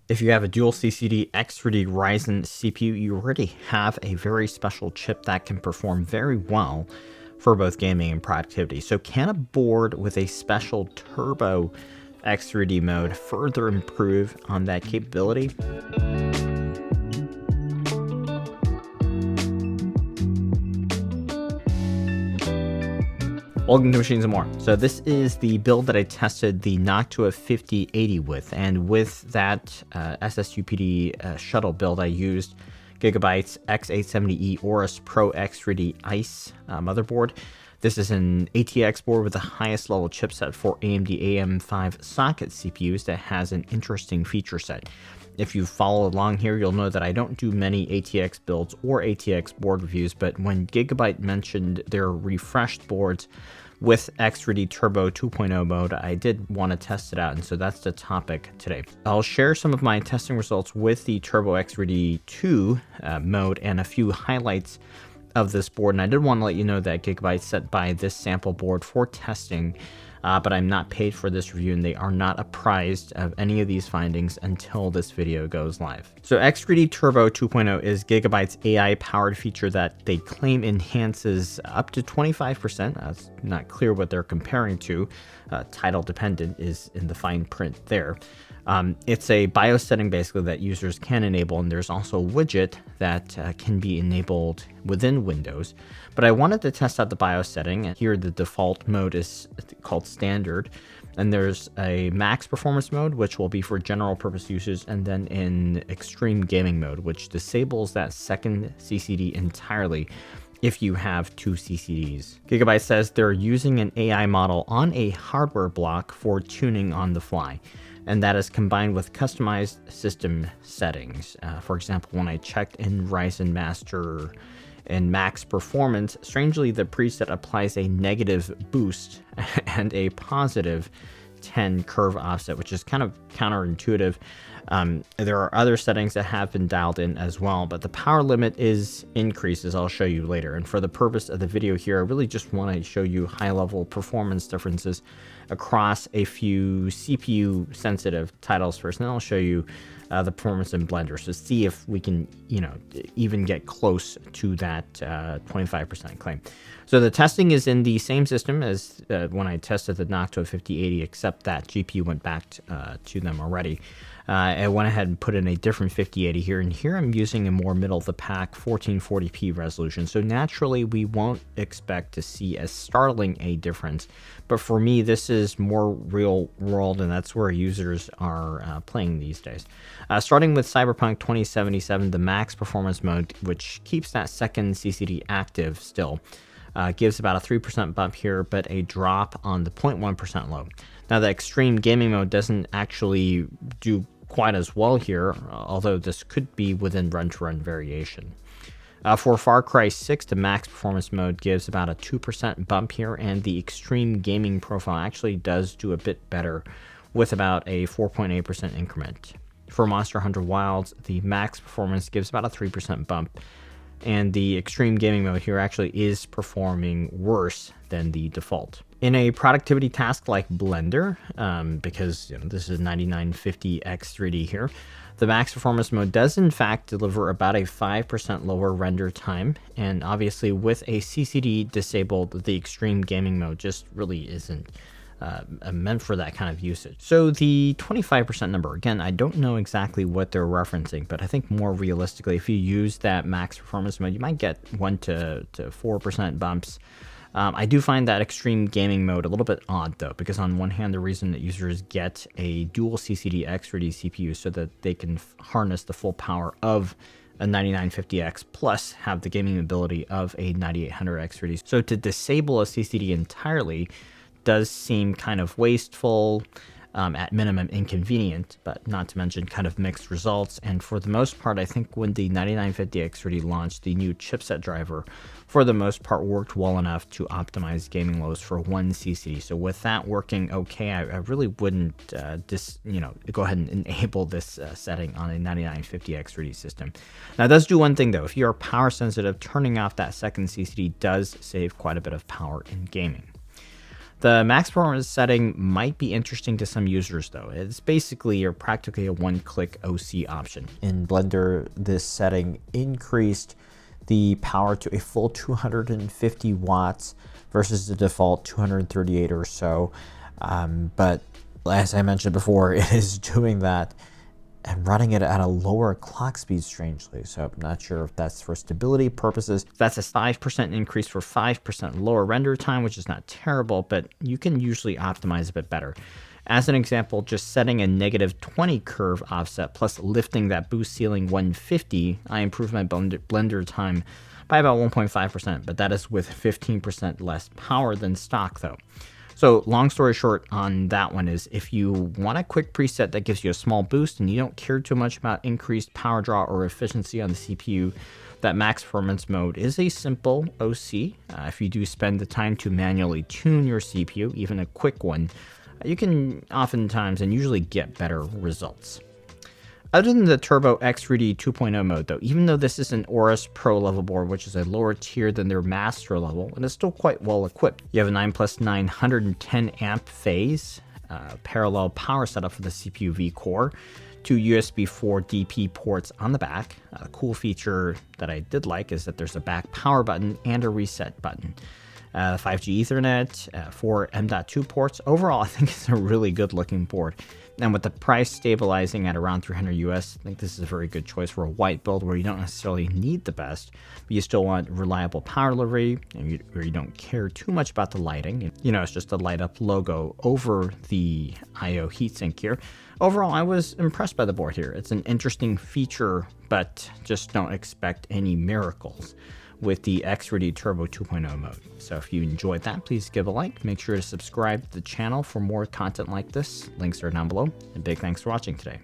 If you have a dual CCD X3D Ryzen CPU, you already have a very special chip that can perform very well for both gaming and productivity. So can a board with a special Turbo X3D mode further improve on that capability? Welcome to Machines and More. So this is the build that I tested the Noctua 5080 with, and with that SSUPD Xhuttle build, I used Gigabyte's X870E Aorus Pro X3D ICE motherboard. This is an ATX board with the highest level chipset for AMD AM5 socket CPUs that has an interesting feature set. If you follow along here, you'll know that I don't do many ATX builds or ATX board reviews, but when Gigabyte mentioned their refreshed boards with X3D Turbo 2.0 mode, I did want to test it out, and so that's the topic today. I'll share some of my testing results with the Turbo X3D 2 mode and a few highlights of this board, and I did want to let you know that Gigabyte set by this sample board for testing, but I'm not paid for this review, and they are not apprised of any of these findings until this video goes live. So X3D Turbo 2.0 is Gigabyte's AI-powered feature that they claim enhances up to 25%. It's not clear what they're comparing to. Title dependent is in the fine print there. It's a BIOS setting basically that users can enable, and there's also a widget that can be enabled within Windows. But I wanted to test out the BIOS setting. Here the default mode is called standard, and there's a max performance mode, which will be for general purpose uses, and then in extreme gaming mode, which disables that second CCD entirely if you have two CCDs. Gigabyte says they're using an AI model on a hardware block for tuning on the fly, and that is combined with customized system settings. For example, when I checked in Ryzen Master and Max Performance, strangely the preset applies a negative boost and a positive 10 curve offset, which is kind of counterintuitive. There are other settings that have been dialed in as well, but the power limit is increased, as I'll show you later. And for the purpose of the video here, I really just want to show you high-level performance differences across a few CPU-sensitive titles first, and then I'll show you the performance in Blender. So see if we can, even get close to that 25% claim. So the testing is in the same system as when I tested the Noctua 5080, except that GPU went back to them already. I went ahead and put in a different 5080 here, and here I'm using a more middle-of-the-pack 1440p resolution. So naturally, we won't expect to see as startling a difference, but for me, this is more real-world, and that's where users are playing these days. Starting with Cyberpunk 2077, the max performance mode, which keeps that second CCD active still, gives about a 3% bump here, but a drop on the 0.1% low. Now, the extreme gaming mode doesn't actually do quite as well here, although this could be within run-to-run variation. For Far Cry 6, the max performance mode gives about a 2% bump here, and the extreme gaming profile actually does do a bit better with about a 4.8% increment. For Monster Hunter Wilds, the max performance gives about a 3% bump, and the extreme gaming mode here actually is performing worse than the default. In a productivity task like Blender, because this is 9950 X3D here, the max performance mode does in fact deliver about a 5% lower render time, and obviously with a CCD disabled, the extreme gaming mode just really isn't meant for that kind of usage. So the 25% number, again, I don't know exactly what they're referencing, but I think more realistically, if you use that max performance mode, you might get 1 to 4% bumps. I do find that extreme gaming mode a little bit odd, though, because on one hand, the reason that users get a dual CCD X3D CPU so that they can harness the full power of a 9950X plus have the gaming ability of a 9800 X3D. So to disable a CCD entirely does seem kind of wasteful, at minimum inconvenient, but not to mention kind of mixed results. And for the most part, I think when the 9950 X3D launched, the new chipset driver, for the most part, worked well enough to optimize gaming loads for one CCD. So with that working okay, I really wouldn't go ahead and enable this setting on a 9950 X3D system. Now, it does do one thing though. If you're power sensitive, turning off that second CCD does save quite a bit of power in gaming. The max performance setting might be interesting to some users though. It's basically or practically a one-click OC option. In Blender, this setting increased the power to a full 250 watts versus the default 238 or so. But as I mentioned before, it is doing that and running it at a lower clock speed, strangely. So I'm not sure if that's for stability purposes. That's a 5% increase for 5% lower render time, which is not terrible, but you can usually optimize a bit better. As an example, just setting a -20 curve offset plus lifting that boost ceiling 150, I improved my blender time by about 1.5%, but that is with 15% less power than stock though. So long story short on that one is, if you want a quick preset that gives you a small boost and you don't care too much about increased power draw or efficiency on the CPU, that max performance mode is a simple OC. If you do spend the time to manually tune your CPU, even a quick one, you can oftentimes and usually get better results. Other than the Turbo X3D 2.0 mode though, even though this is an Aorus Pro level board, which is a lower tier than their master level, and it's still quite well equipped. You have a 9+9 110 amp phase, parallel power setup for the CPU V core, 2 USB 4 DP ports on the back. A cool feature that I did like is that there's a back power button and a reset button. 5G Ethernet, 4 M.2 ports. Overall, I think it's a really good looking board. And with the price stabilizing at around $300 US, I think this is a very good choice for a white build where you don't necessarily need the best, but you still want reliable power delivery, and where you don't care too much about the lighting. You know, it's just a light up logo over the I/O heatsink here. Overall, I was impressed by the board here. It's an interesting feature, but just don't expect any miracles with the X3D Turbo 2.0 mode. So if you enjoyed that, please give a like. Make sure to subscribe to the channel for more content like this. Links are down below. And big thanks for watching today.